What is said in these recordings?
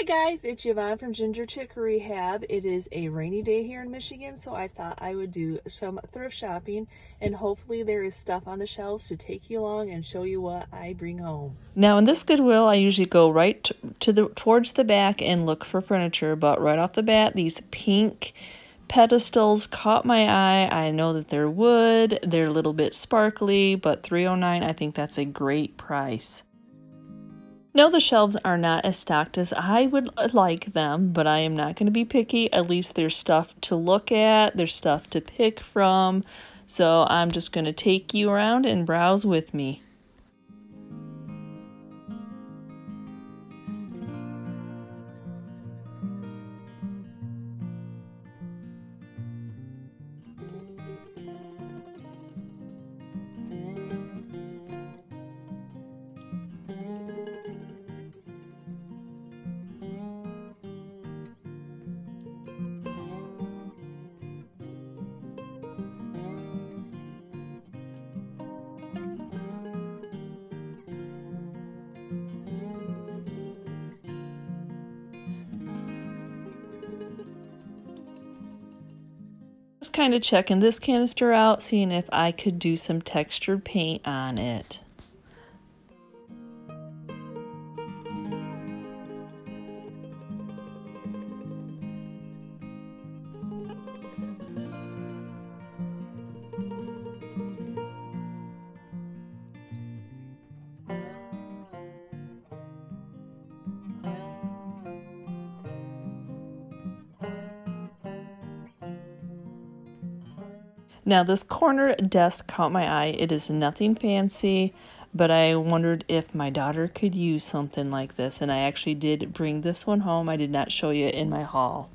guys, it's Yvonne from Ginger Chick Rehab. It is a rainy day here in Michigan, so I thought I would do some thrift shopping, and hopefully there is stuff on the shelves to take you along and show you what I bring home. Now in this Goodwill, I usually go right towards the back and look for furniture, but right off the bat, these pink pedestals caught my eye. I know that they're wood, they're a little bit sparkly, but $3.09, I think that's a great price. Now the shelves are not as stocked as I would like them, but I am not going to be picky. At least there's stuff to look at, there's stuff to pick from, so I'm just going to take you around and browse with me. Just kind of checking this canister out, seeing if I could do some textured paint on it. Now this corner desk caught my eye. It is nothing fancy, but I wondered if my daughter could use something like this, and I actually did bring this one home. I did not show you in my haul.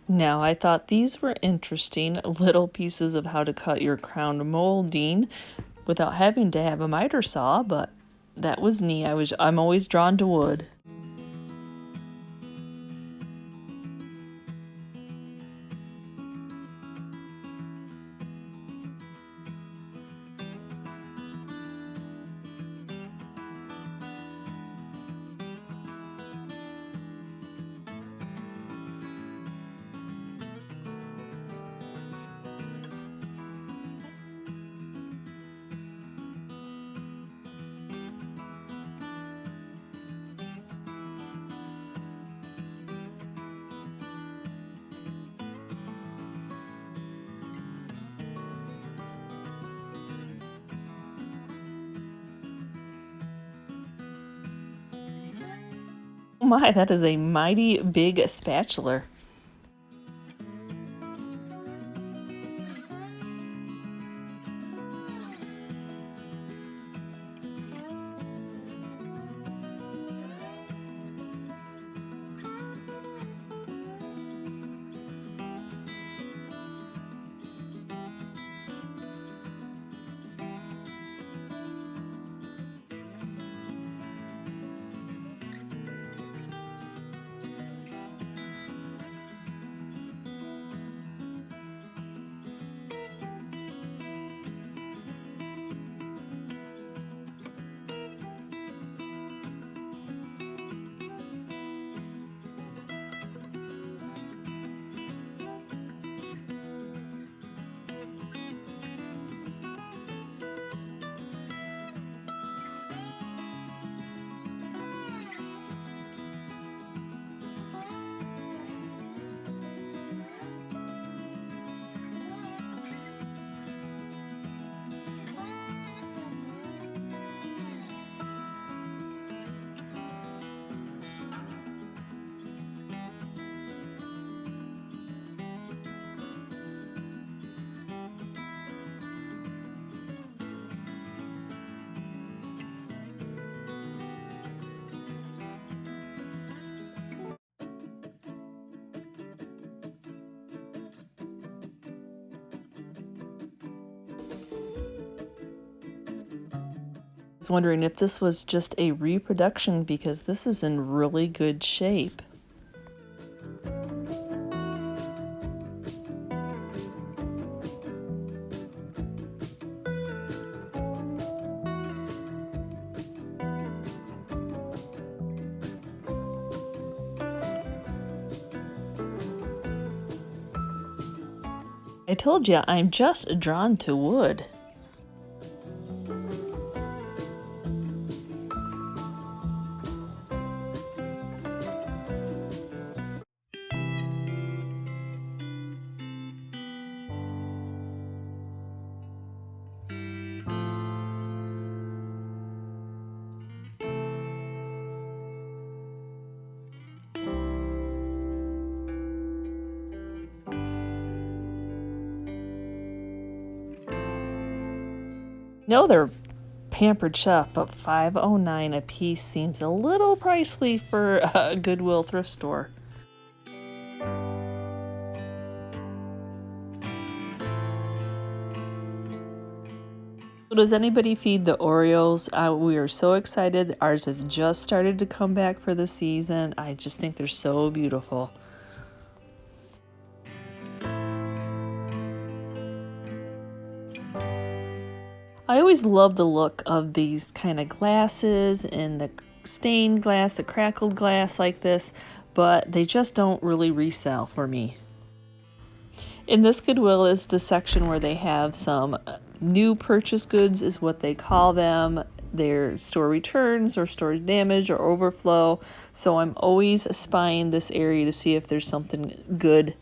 Now, I thought these were interesting little pieces of how to cut your crown molding without having to have a miter saw, but that was neat. I'm always drawn to wood. Oh my, that is a mighty big spatula. was wondering if this was just a reproduction because this is in really good shape. I told you, I'm just drawn to wood. No, they're Pampered Chef, but $5.09 a piece seems a little pricey for a Goodwill thrift store. So does anybody feed the Oreos? We are so excited. Ours have just started to come back for the season. I just think they're so beautiful. I always love the look of these kind of glasses and the stained glass, the crackled glass like this, but they just don't really resell for me. In this Goodwill is the section where they have some new purchase goods is what they call them. They're store returns or store damage or overflow. So I'm always spying this area to see if there's something good.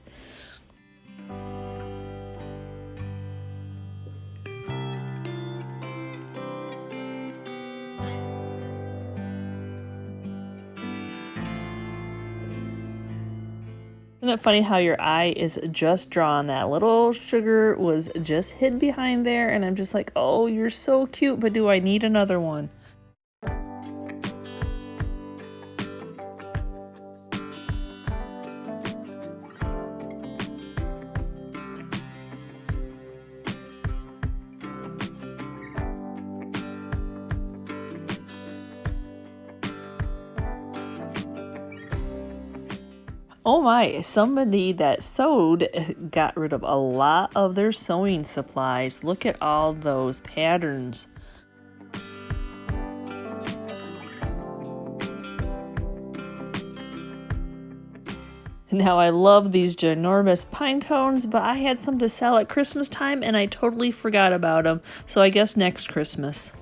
Isn't it funny how your eye is just drawn? That little sugar was just hid behind there, and I'm just like, oh, you're so cute, but do I need another one? Oh my, somebody that sewed got rid of a lot of their sewing supplies. Look at all those patterns. Now I love these ginormous pine cones, but I had some to sell at Christmas time and I totally forgot about them. So I guess next Christmas.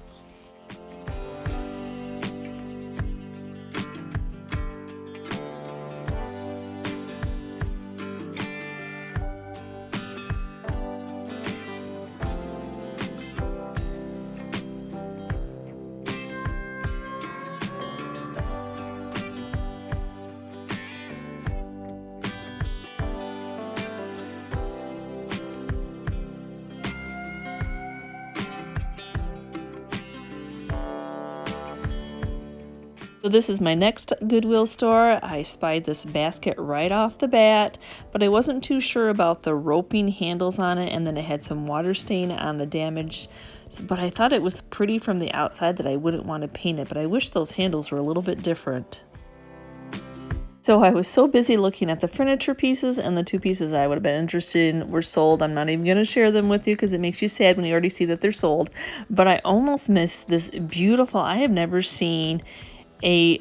So this is my next Goodwill store. I spied this basket right off the bat, but I wasn't too sure about the roping handles on it, and then it had some water stain on the damage. But I thought it was pretty from the outside that I wouldn't want to paint it, but I wish those handles were a little bit different. So I was so busy looking at the furniture pieces, and the two pieces I would have been interested in were sold. I'm not even going to share them with you because it makes you sad when you already see that they're sold. But I almost missed this beautiful, I have never seen a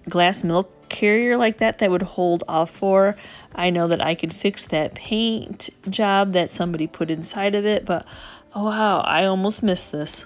glass milk carrier like that would hold all 4. I know that I could fix that paint job that somebody put inside of it, but oh wow, I almost missed this.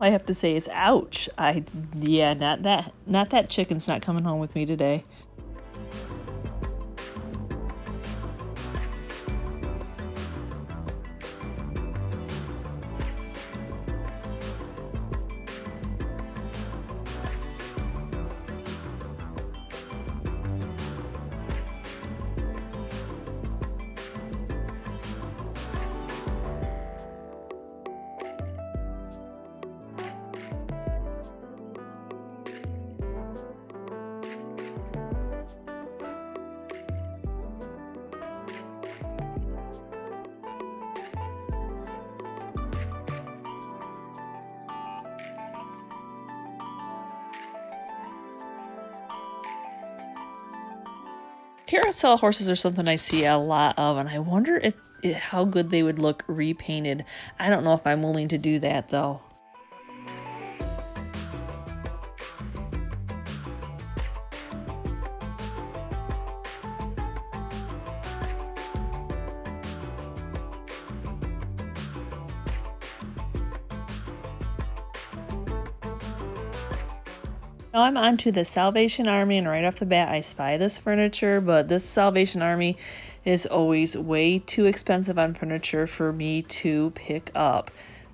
All I have to say is ouch. Yeah, not that chicken's not coming home with me today. Carousel horses are something I see a lot of, and I wonder how good they would look repainted. I don't know if I'm willing to do that though. Now I'm on to the Salvation Army, and right off the bat I spy this furniture, but this Salvation Army is always way too expensive on furniture for me to pick up.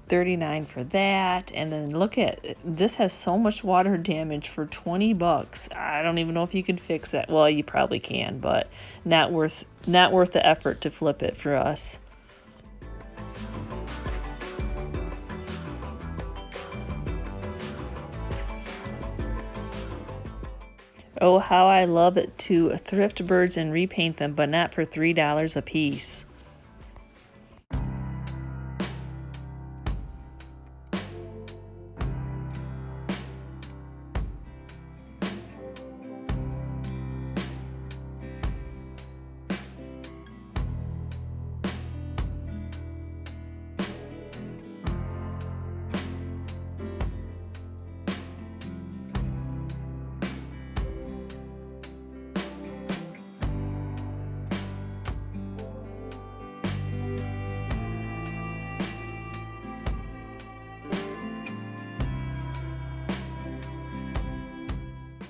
$39 for that, and then look at this, has so much water damage for $20. I don't even know if you can fix that. Well, you probably can, but not worth the effort to flip it for us. Oh, how I love to thrift birds and repaint them, but not for $3 a piece.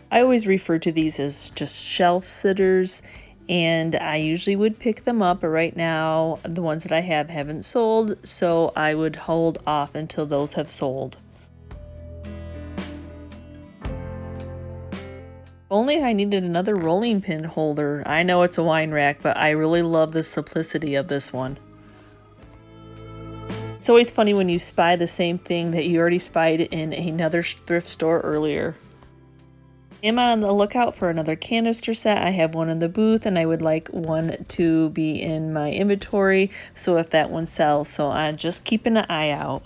I always refer to these as just shelf sitters, and I usually would pick them up, but right now the ones that I have haven't sold, so I would hold off until those have sold. Only I needed another rolling pin holder. I know it's a wine rack, but I really love the simplicity of this one. It's always funny when you spy the same thing that you already spied in another thrift store earlier. I'm on the lookout for another canister set. I have one in the booth, and I would like one to be in my inventory, so if that one sells, so I'm just keeping an eye out.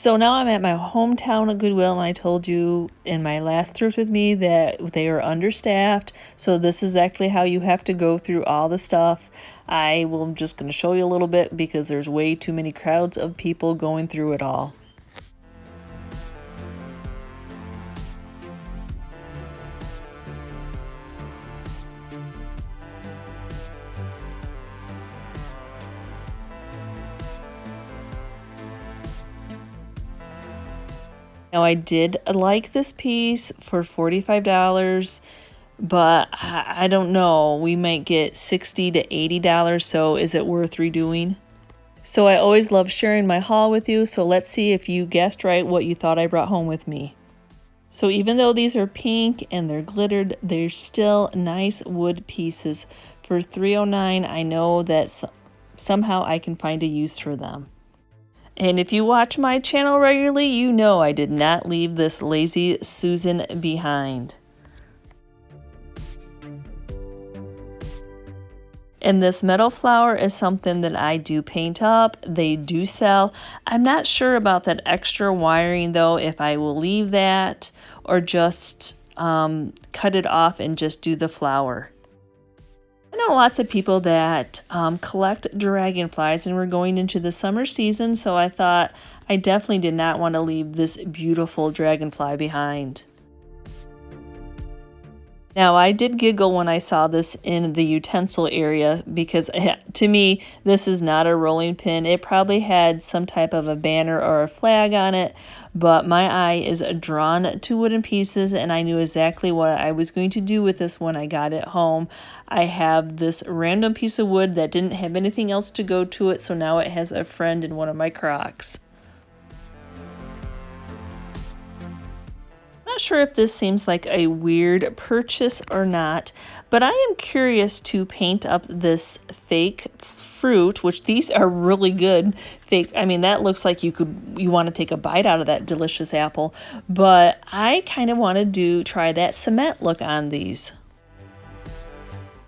So now I'm at my hometown of Goodwill, and I told you in my last thrift with me that they are understaffed. So this is actually how you have to go through all the stuff. I will just going to show you a little bit because there's way too many crowds of people going through it all. Now I did like this piece for $45, but I don't know. We might get $60 to $80, so is it worth redoing? So I always love sharing my haul with you, so let's see if you guessed right what you thought I brought home with me. So even though these are pink and they're glittered, they're still nice wood pieces. For $3.09, I know that somehow I can find a use for them. And if you watch my channel regularly, you know I did not leave this Lazy Susan behind. And this metal flower is something that I do paint up. They do sell. I'm not sure about that extra wiring though, if I will leave that or just cut it off and just do the flower. I know lots of people that collect dragonflies, and we're going into the summer season, so I thought I definitely did not want to leave this beautiful dragonfly behind. Now, I did giggle when I saw this in the utensil area because to me, this is not a rolling pin. It probably had some type of a banner or a flag on it, but my eye is drawn to wooden pieces, and I knew exactly what I was going to do with this when I got it home. I have this random piece of wood that didn't have anything else to go to it, so now it has a friend in one of my Crocs. Not sure if this seems like a weird purchase or not, but I am curious to paint up this fake fruit, which these are really good fake. I mean, that looks like you want to take a bite out of that delicious apple, but I kind of want to try that cement look on these.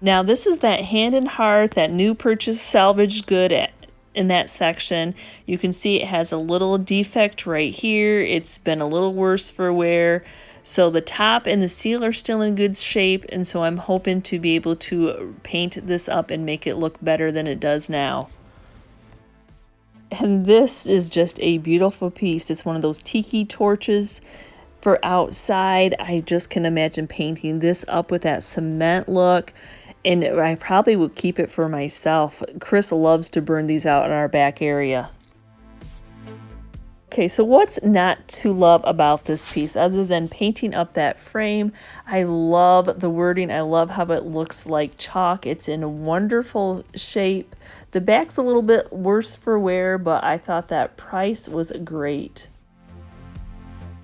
Now this is that Hand and Hearth, that new purchase salvaged good in that section. You can see it has a little defect right here. It's been a little worse for wear. So the top and the seal are still in good shape, and so I'm hoping to be able to paint this up and make it look better than it does now. And this is just a beautiful piece. It's one of those tiki torches for outside. I just can imagine painting this up with that cement look. And I probably would keep it for myself. Chris loves to burn these out in our back area. Okay, so what's not to love about this piece other than painting up that frame? I love the wording. I love how it looks like chalk. It's in a wonderful shape. The back's a little bit worse for wear, but I thought that price was great.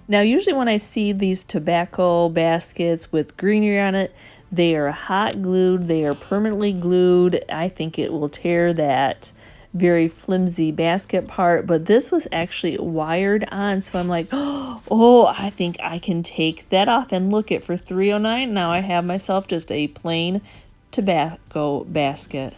Now, usually when I see these tobacco baskets with greenery on it, they are hot glued, they are permanently glued. I think it will tear that very flimsy basket part, but this was actually wired on, so I'm like, oh, I think I can take that off and look it for $3.09. Now I have myself just a plain tobacco basket.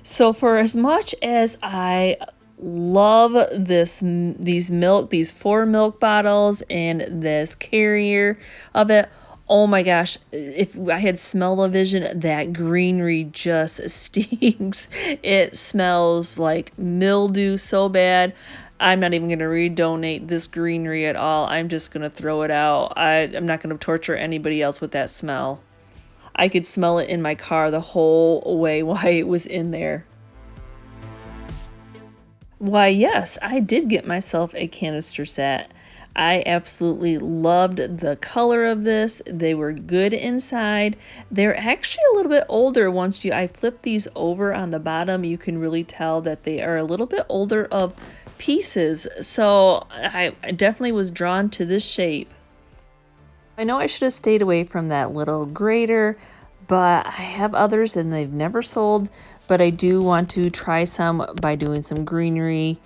So for as much as I love these 4 milk bottles and this carrier of it, oh my gosh, if I had smell-o-vision, that greenery just stinks. It smells like mildew so bad. I'm not even going to redonate this greenery at all. I'm just going to throw it out. I'm not going to torture anybody else with that smell. I could smell it in my car the whole way while it was in there. Why, yes, I did get myself a canister set. I absolutely loved the color of this. They were good inside. They're actually a little bit older. Once I flip these over on the bottom, you can really tell that they are a little bit older of pieces. So I definitely was drawn to this shape. I know I should have stayed away from that little grater, but I have others and they've never sold, but I do want to try some by doing some greenery.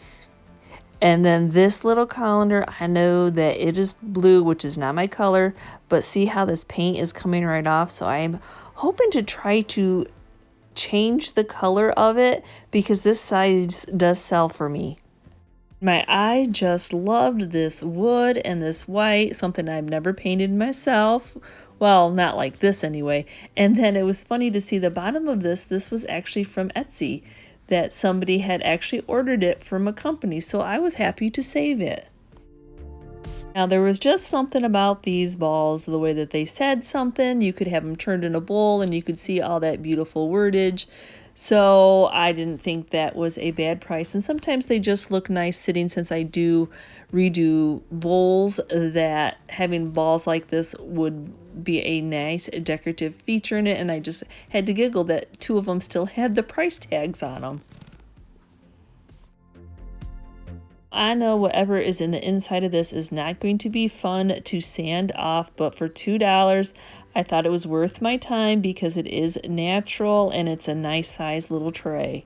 And then this little colander, I know that it is blue, which is not my color, but see how this paint is coming right off. So I'm hoping to try to change the color of it because this size does sell for me. My eye just loved this wood and this white, something I've never painted myself. Well, not like this anyway. And then it was funny to see the bottom of this. This was actually from Etsy, that somebody had actually ordered it from a company. So I was happy to save it. Now, there was just something about these balls, the way that they said something. You could have them turned in a bowl and you could see all that beautiful wordage. So I didn't think that was a bad price. And sometimes they just look nice sitting, since I do redo bowls, that having balls like this would be a nice decorative feature in it. And I just had to giggle that 2 of them still had the price tags on them. I know whatever is in the inside of this is not going to be fun to sand off, but for $2, I thought it was worth my time because it is natural and it's a nice size little tray.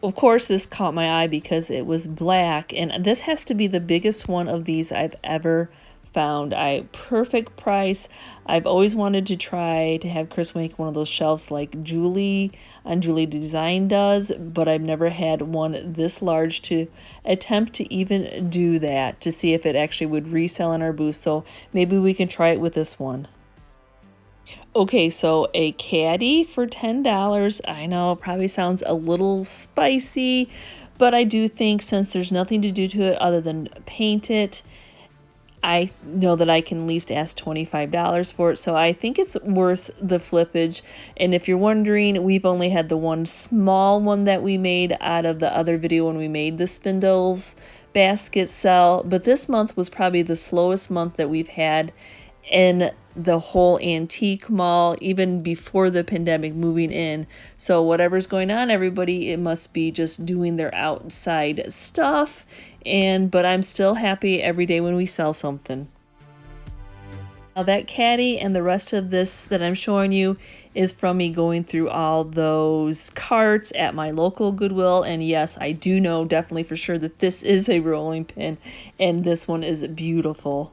Of course, this caught my eye because it was black, and this has to be the biggest one of these I've ever found. Perfect price. I've always wanted to try to have Chris make one of those shelves like Julie on Julie Design does, but I've never had one this large to attempt to even do that, to see if it actually would resell in our booth. So maybe we can try it with this one. Okay, so a caddy for $10. I know it probably sounds a little spicy, but I do think since there's nothing to do to it other than paint it, I know that I can at least ask $25 for it. So I think it's worth the flippage. And if you're wondering, we've only had the one small one that we made out of the other video when we made the spindles basket sell. But this month was probably the slowest month that we've had in the whole antique mall, even before the pandemic moving in. So whatever's going on, everybody, it must be just doing their outside stuff. But I'm still happy every day when we sell something. Now that caddy and the rest of this that I'm showing you is from me going through all those carts at my local Goodwill. And yes, I do know definitely for sure that this is a rolling pin, and this one is beautiful.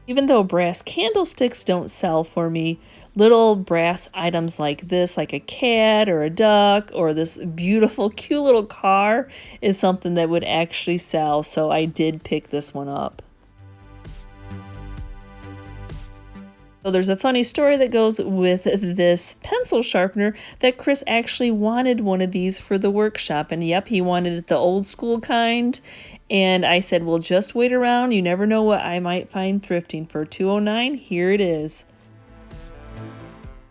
Even though brass candlesticks don't sell for me, little brass items like this, like a cat or a duck or this beautiful cute little car, is something that would actually sell. So I did pick this one up. So there's a funny story that goes with this pencil sharpener, that Chris actually wanted one of these for the workshop. And yep, he wanted it the old school kind. And I said, well, just wait around. You never know what I might find thrifting for. $209, here it is.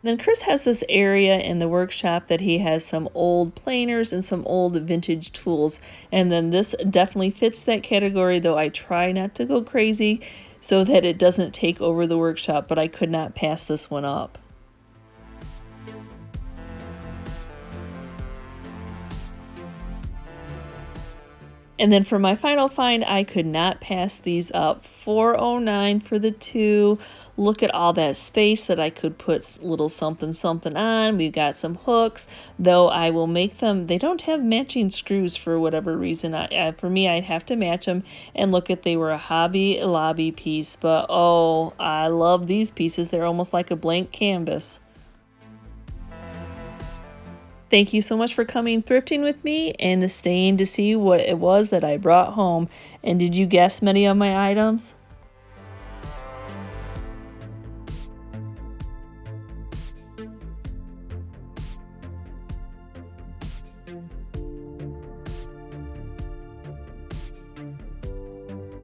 Then Chris has this area in the workshop that he has some old planers and some old vintage tools. And then this definitely fits that category, though I try not to go crazy so that it doesn't take over the workshop, but I could not pass this one up. And then for my final find, I could not pass these up. $409 for the 2. Look at all that space that I could put little something something on. We've got some hooks, though I will make them. They don't have matching screws for whatever reason. For me, I'd have to match them. And look at, they were a Hobby Lobby piece. But oh, I love these pieces. They're almost like a blank canvas. Thank you so much for coming thrifting with me and staying to see what it was that I brought home. And did you guess many of my items?